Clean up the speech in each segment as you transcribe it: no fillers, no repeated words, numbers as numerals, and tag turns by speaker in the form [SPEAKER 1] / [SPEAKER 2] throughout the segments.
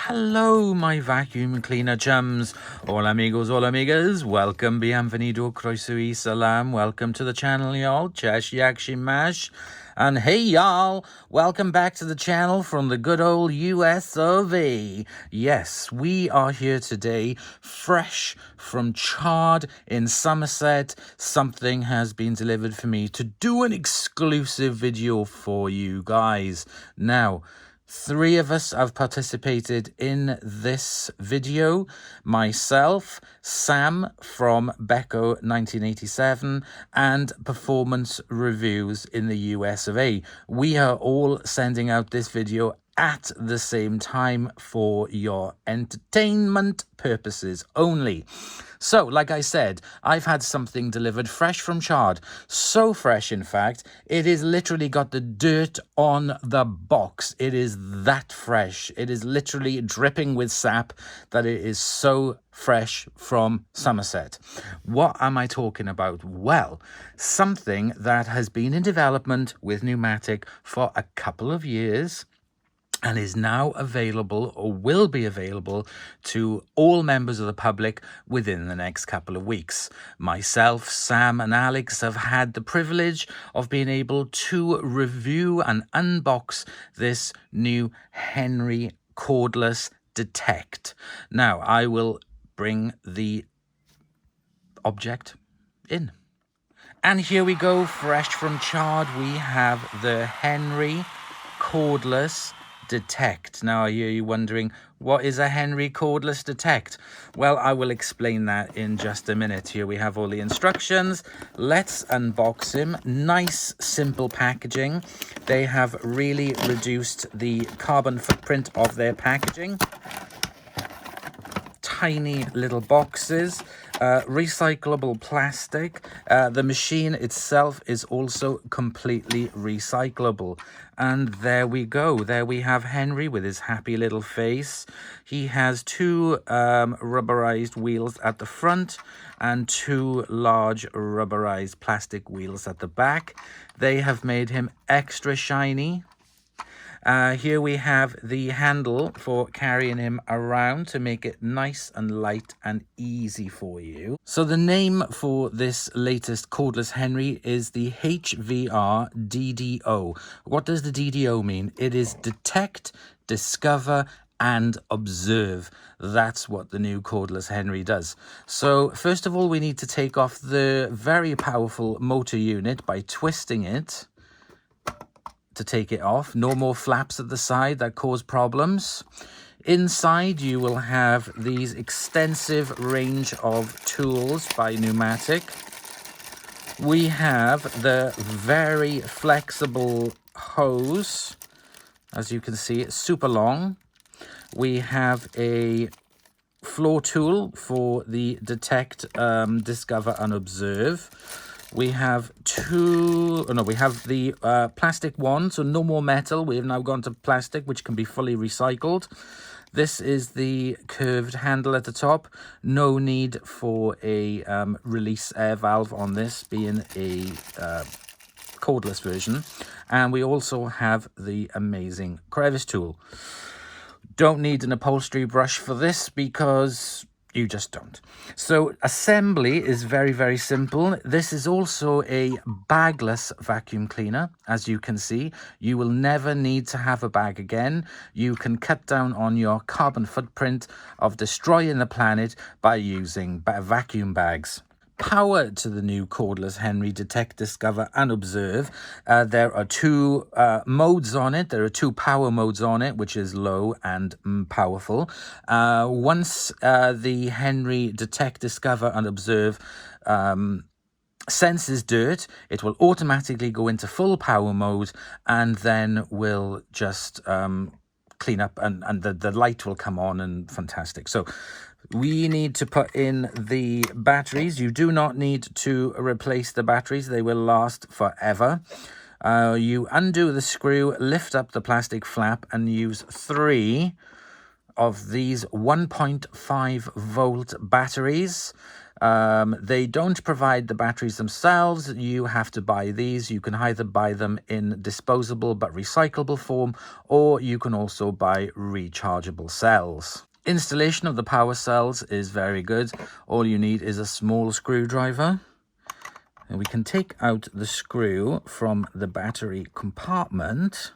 [SPEAKER 1] Hello, my vacuum cleaner chums. Hola amigos, hola amigas. Welcome, bienvenido, croeso salam. Welcome to the channel, y'all. Chesh yak shimash. And hey, y'all. Welcome back to the channel from the good old US of A. Yes, we are here today, fresh from Chard in Somerset. Something has been delivered for me to do an exclusive video for you guys. Now, 3 of us have participated in this video. Myself, Sam from Becco 1987, and Performance Reviews in the US of A. We are all sending out this video at the same time for your entertainment purposes only. So, like I said, I've had something delivered fresh from Chard. So fresh, in fact, it is literally got the dirt on the box. It is that fresh. It is literally dripping with sap that it is so fresh from Somerset. What am I talking about? Well, something that has been in development with Numatic for a couple of years and is now available, or will be available, to all members of the public within the next couple of weeks. Myself, Sam and Alex have had the privilege of being able to review and unbox this new Henry Cordless Detect. Now, I will bring the object in. And here we go, fresh from Chard, we have the Henry Cordless Detect. Now, are you wondering, what is a Henry Cordless Detect? Well, I will explain that in just a minute. Here we have all the instructions. Let's unbox him. Nice, simple packaging. They have really reduced the carbon footprint of their packaging. Tiny little boxes, recyclable plastic. The machine itself is also completely recyclable. And there we go. There we have Henry with his happy little face. He has 2 rubberized wheels at the front and 2 large rubberized plastic wheels at the back. They have made him extra shiny. Here we have the handle for carrying him around to make it nice and light and easy for you. So the name for this latest cordless Henry is the HVR DDO. What does the DDO mean? It is Detect, Discover and Observe. That's what the new cordless Henry does. So first of all, we need to take off the very powerful motor unit by twisting it to take it off. No more flaps at the side that cause problems. Inside you will have these extensive range of tools by Numatic. We have the very flexible hose. As you can see, it's super long. We have a floor tool for the Detect, Discover and Observe. We have we have the plastic one, so no more metal. We have now gone to plastic, which can be fully recycled. This is the curved handle at the top. No need for a release air valve on this, being a cordless version. And we also have the amazing crevice tool. Don't need an upholstery brush for this because you just don't. So assembly is very, very simple. This is also a bagless vacuum cleaner. As you can see, you will never need to have a bag again. You can cut down on your carbon footprint of destroying the planet by using vacuum bags. Power to the new cordless Henry Detect, Discover and Observe. There are 2 modes on it. There are 2 power modes on it, which is low and powerful. Once the Henry Detect, Discover and Observe senses dirt, it will automatically go into full power mode and then will just clean up, and the light will come on, and fantastic. So we need to put in the batteries. You do not need to replace the batteries. They will last forever. You undo the screw, lift up the plastic flap and use 3 of these 1.5 volt batteries. They don't provide the batteries themselves. You have to buy these. You can either buy them in disposable but recyclable form, or you can also buy rechargeable cells. Installation of the power cells is very good. All you need is a small screwdriver. And we can take out the screw from the battery compartment.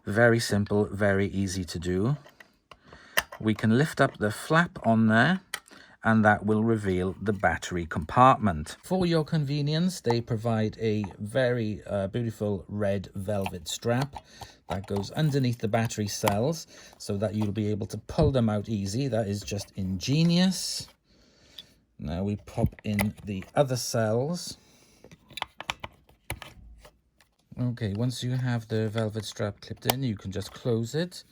[SPEAKER 1] Very simple, very easy to do. We can lift up the flap on there, and that will reveal the battery compartment. For your convenience, they provide a very beautiful red velvet strap that goes underneath the battery cells so that you'll be able to pull them out easy. That is just ingenious. Now we pop in the other cells. Okay, once you have the velvet strap clipped in, you can just close it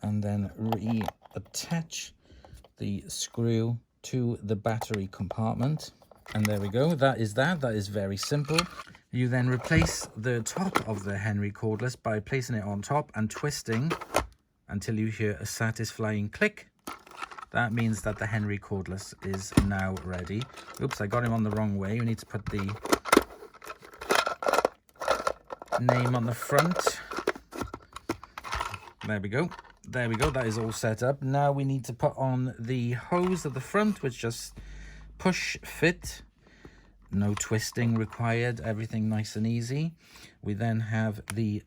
[SPEAKER 1] and then reattach the screw to the battery compartment. And there we go. That is very simple. You then replace the top of the Henry cordless by placing it on top and twisting until you hear a satisfying click. That means that the Henry cordless is now ready. Oops, I got him on the wrong way. You need to put the name on the front. There we go. There we go. That is all set up. Now we need to put on the hose at the front, which just push fit. No twisting required. Everything nice and easy. We then have the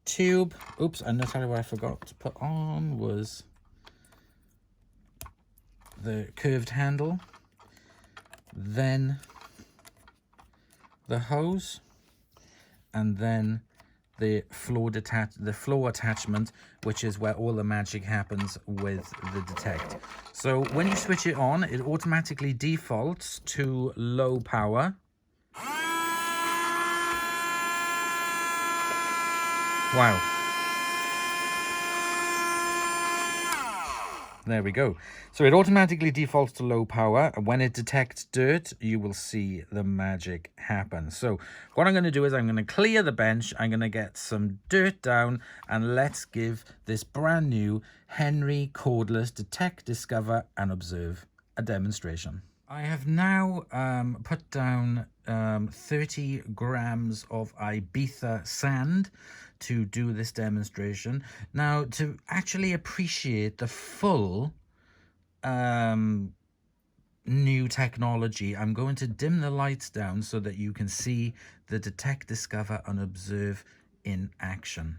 [SPEAKER 1] tube. Oops, and I'll tell you what I forgot to put on was the curved handle. Then the hose. And then the floor attachment, which is where all the magic happens with the detect. So when you switch it on, it automatically defaults to low power. Wow. There we go. So it automatically defaults to low power, and when it detects dirt, you will see the magic happen. So what I'm going to do is I'm going to clear the bench, I'm going to get some dirt down, and let's give this brand new Henry cordless detect, discover, and observe a demonstration. I have now put down 30 grams of Ibiza sand to do this demonstration. Now, to actually appreciate the full new technology, I'm going to dim the lights down so that you can see the detect, discover, and observe in action.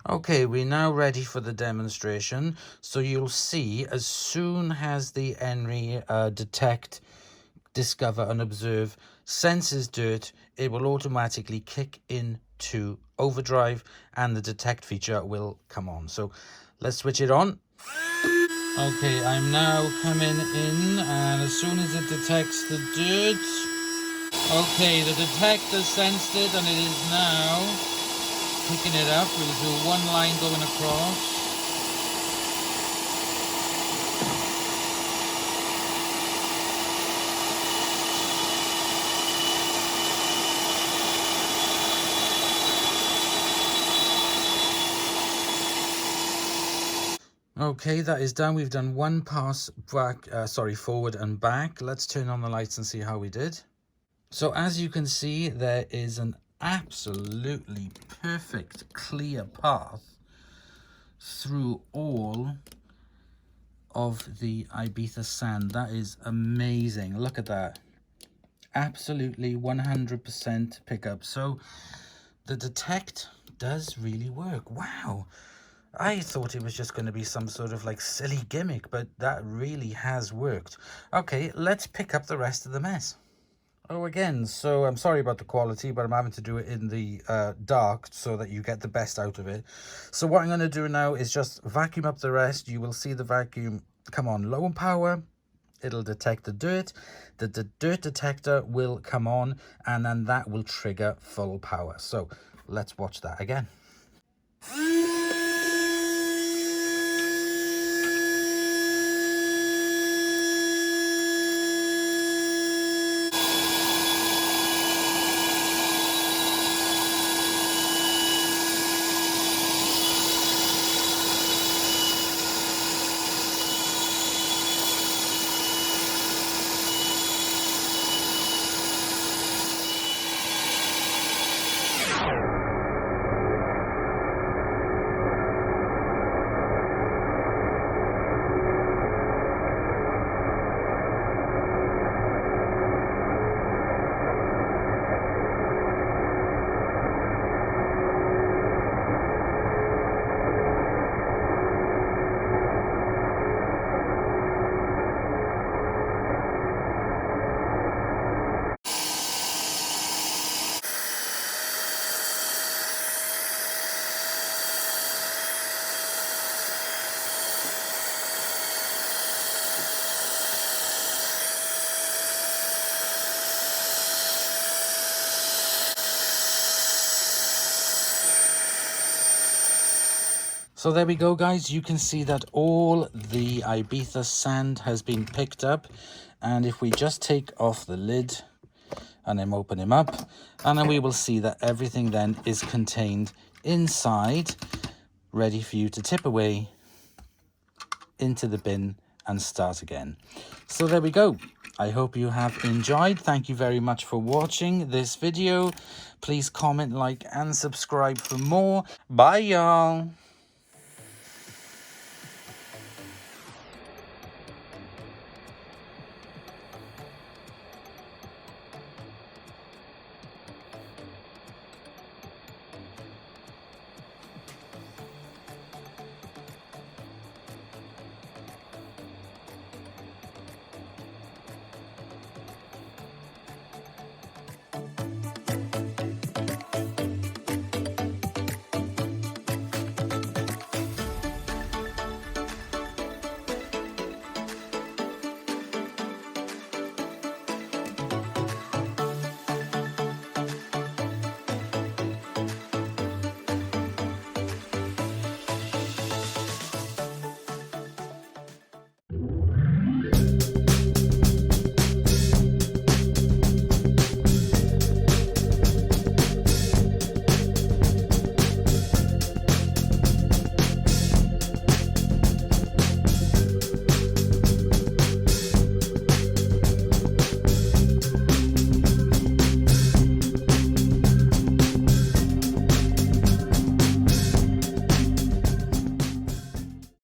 [SPEAKER 1] Okay, we're now ready for the demonstration. So you'll see as soon as the Henry detect, discover, and observe senses dirt, it will automatically kick into overdrive and the detect feature will come on. So let's switch it on. Okay, I'm now coming in, and as soon as it detects the dirt, okay, the detector sensed it and it is now picking it up. We'll do one line going across. Okay, that is done. We've done one pass back, forward and back. Let's turn on the lights and see how we did. So as you can see, there is an absolutely perfect clear path through all of the Ibiza sand. That is amazing. Look at that. Absolutely 100% pickup. So the detect does really work. Wow. I thought it was just going to be some sort of like silly gimmick, but that really has worked. Okay, let's pick up the rest of the mess. Oh, again, so I'm sorry about the quality, but I'm having to do it in the dark so that you get the best out of it. So what I'm going to do now is just vacuum up the rest. You will see the vacuum come on low in power. It'll detect the dirt. The dirt detector will come on, and then that will trigger full power. So let's watch that again. So there we go, guys. You can see that all the Ibiza sand has been picked up. And if we just take off the lid and then open him up, and then we will see that everything then is contained inside, ready for you to tip away into the bin and start again. So there we go. I hope you have enjoyed. Thank you very much for watching this video. Please comment, like, and subscribe for more. Bye, y'all.